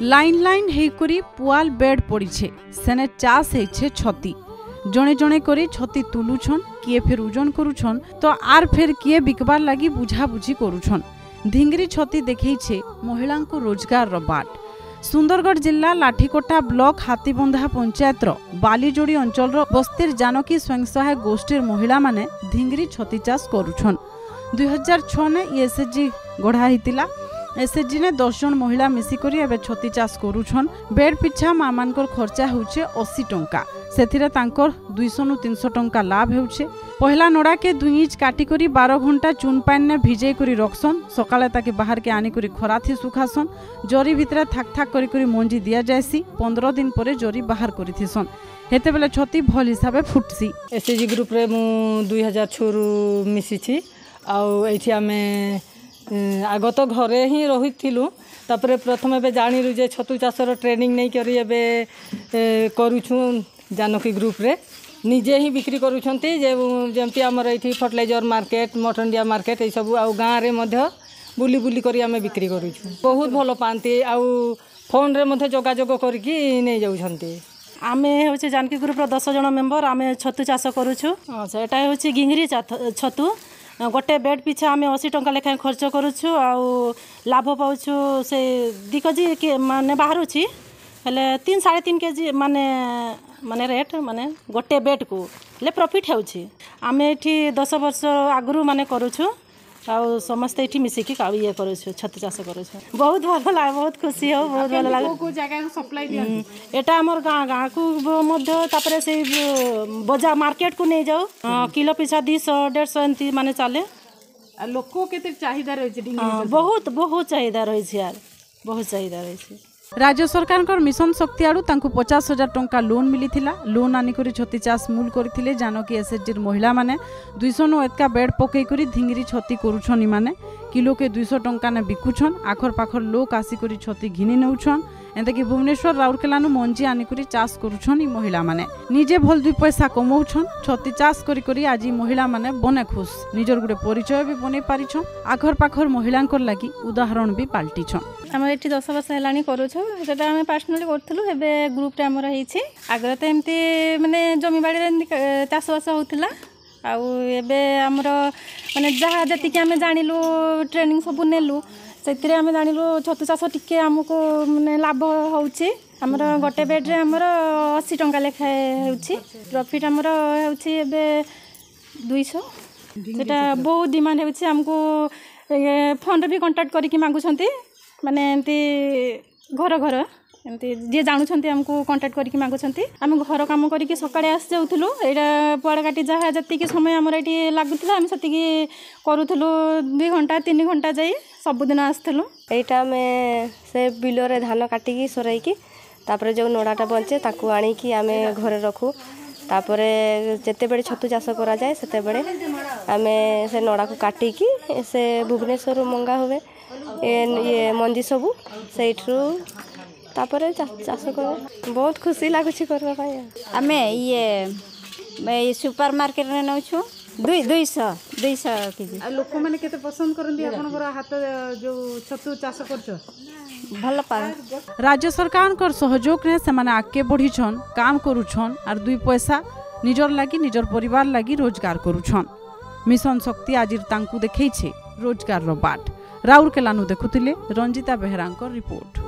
Line line हेकरी पुआल bed पड़ीछे सेने चाष हेछे छती जणे जणे करी छती तुलुछन किए फिर ओजन करुछन तो आर फिर किए बिकबार लगी बुझाबुझी करुछन। धिंगरी छती देखैछे महिला को रोजगार रो बाट। सुंदरगढ़ जिला लाठीकोटा ब्लॉक हाथीबंधा पंचायत बालीजोड़ी अंचल बस्तीर जानकी स्वयं सहायक गोष्ठीर महिला माने धिंगरी छती चाष करुछन। 2006 ने एसएचजी गढ़ा हितिला। एसएचजी ने 10 जन महिला मिसिकरी एबे छती चाष करुछन। बेड पिछा माँ मानकर खर्चा होउछे 80 टंका। सेथिरे तांकर 200 नु 300 टंका लाभ हेउछे। पहला नोड़ा के 2 इंच काटी करी 12 घंटा चून पान ने भिजे करी रखसन। सकाळे ताके बाहर के आनी करी खरा थी सुखासन। जरी भितरे थाक थाक करी करी मंजी दिया जायसी। 15 दिन परे जरी बाहर करी थिसन। हेते बेले छती भल हिसाबे फुटसी। एसएचजी ग्रुप रे मु 2006 रु मिसी छी आउ एठी आमे आगत घरे ही रहिथिलु। तापरे प्रथम एबे जानिरु जे छतु चाषर ट्रेनिंग नै करी एबे करूछु जानकी ग्रुप रे निजे ही बिक्री करूछंती जेमती हमर एठी फर्टिलाइजर मार्केट मटनडिया मार्केट ए सब आ गाँ रे मध्य बुली बुली करी आमे बिक्री करूछु। बहुत भलो पांती आ फोन रे मध्य जोगाजोग करके नै जाउछंती। आमे होचे जानकी ग्रुप रो 10 जन मेंबर आमे छतु चाष करूछु। सेटा होचे गिंगरी छतु गोटे बेड पिछा आमे 80 टंका लेखा खर्च करूछु आ लाभ पाउछु से 2 केजी माने बाहरुछि हेले 3-3.5 केजी माने रेट माने गोटे बेड को ले प्रॉफिट हेउछि। आमे एठी 10 वर्ष आगरु माने करूछु आ समस्त एठी मिसिकी का ये करूछु छतु चाष करूछु। बहुत भल लागे बहुत खुशी हो बहुत भल लागे। को जगह को सप्लाई दियन एटा हमर गाँ को मध्य तापरे से बजार मार्केट को नहीं जाओ किलो पिछा 200-150 एंती माने चले। लोको केते चाहिदा रहै छै बहुत बहुत चाहिदा रहै छै यार बहुत चाहिदा रहै छै। राज्य सरकार मिशन शक्ति आड़ू 50,000 टंका लोन मिली। लोन आनिक छती चाष मूल करते जानकी एसएचजी महिला माने 200 नु एतका बेड पकई करी धिंगरी छती करुछन। माने किलो के 200 टंका ने बिकुछन। आखर पाखर लोक आसिक छती घिनी नौछन। एंते कि भुवनेश्वर राउरकेलानु मंजी आनिक चाष करुछन। महिला माने निजे भल 2 पैसा कमाउछन। छती चाष करी करी आज महिला माने बने खुश निजर गुटे परिचय भी बनै पारिछन। आखर पाखर महिलांकर लागि उदाहरण भी पाल्टिछन। हम एठी 10 वर्ष हेलानी करूछु सेटा हम पर्सनली करथलु। एबे ग्रुप रे हमर हेछि आगर त एमती माने जमी बाड़ी रे चाष बास होतिला आ एबे हमर माने जहा जति कि हम जानिलु ट्रेनिंग सब नेलु सेतिरे हम जानिलु छतु चाष टिके हमको माने लाभ होउछि। हमर गोटे बेड रे हमर 80 टंका लेखा होउछि। प्रॉफिट हमर होउछि एबे 200। सेटा बहुत डिमांड होउछि। हमको फोन रे भी कांटेक्ट करी कि मांगुछंती माने एमती घर घर एमती जे जानुछंती हमको कांटेक्ट करी कि मांगुछंती। हम घर काम करी कि सकाळे आस जाउथुलु। एडा पुआड़ काटी जहा जति कि समय हमर एठी लागुथला हम सति कि करूथुलु 2 घंटा 3 घंटा जाई सब दिन आस्थलु। एटा में से बिलो रे धान काटी कि सराई कि तापरे जो नोडाटा बंचे ताकू आनी कि आमे घरे रखू। तापरे जेते बेले छतु चाष करा जाय सेते बेले आमे से नोडा को काटी कि से भुवनेश्वर मंगा होवे ये मंजी सबू सेठरू तापरे चाष कर बहुत खुशी लागुछि करबा पाए। हमें ये सुपर मार्केट रे नउछु 200 केजी। आ लोक माने केते पसंद करंदी आपनकर हाथ जो छतु चाष करछो भल पा। राज्य सरकार कर सहयोग ने समान आके बढ़ीछन काम करूछन और 2 पैसा निजर लागी निजर परिवार लागी रोजगार करूछन। मिशन शक्ति आज तांकु देखैछे रोजगार रो बाट। राउरकेलानु देखुतिले रंजिता बेहरांकर रिपोर्ट।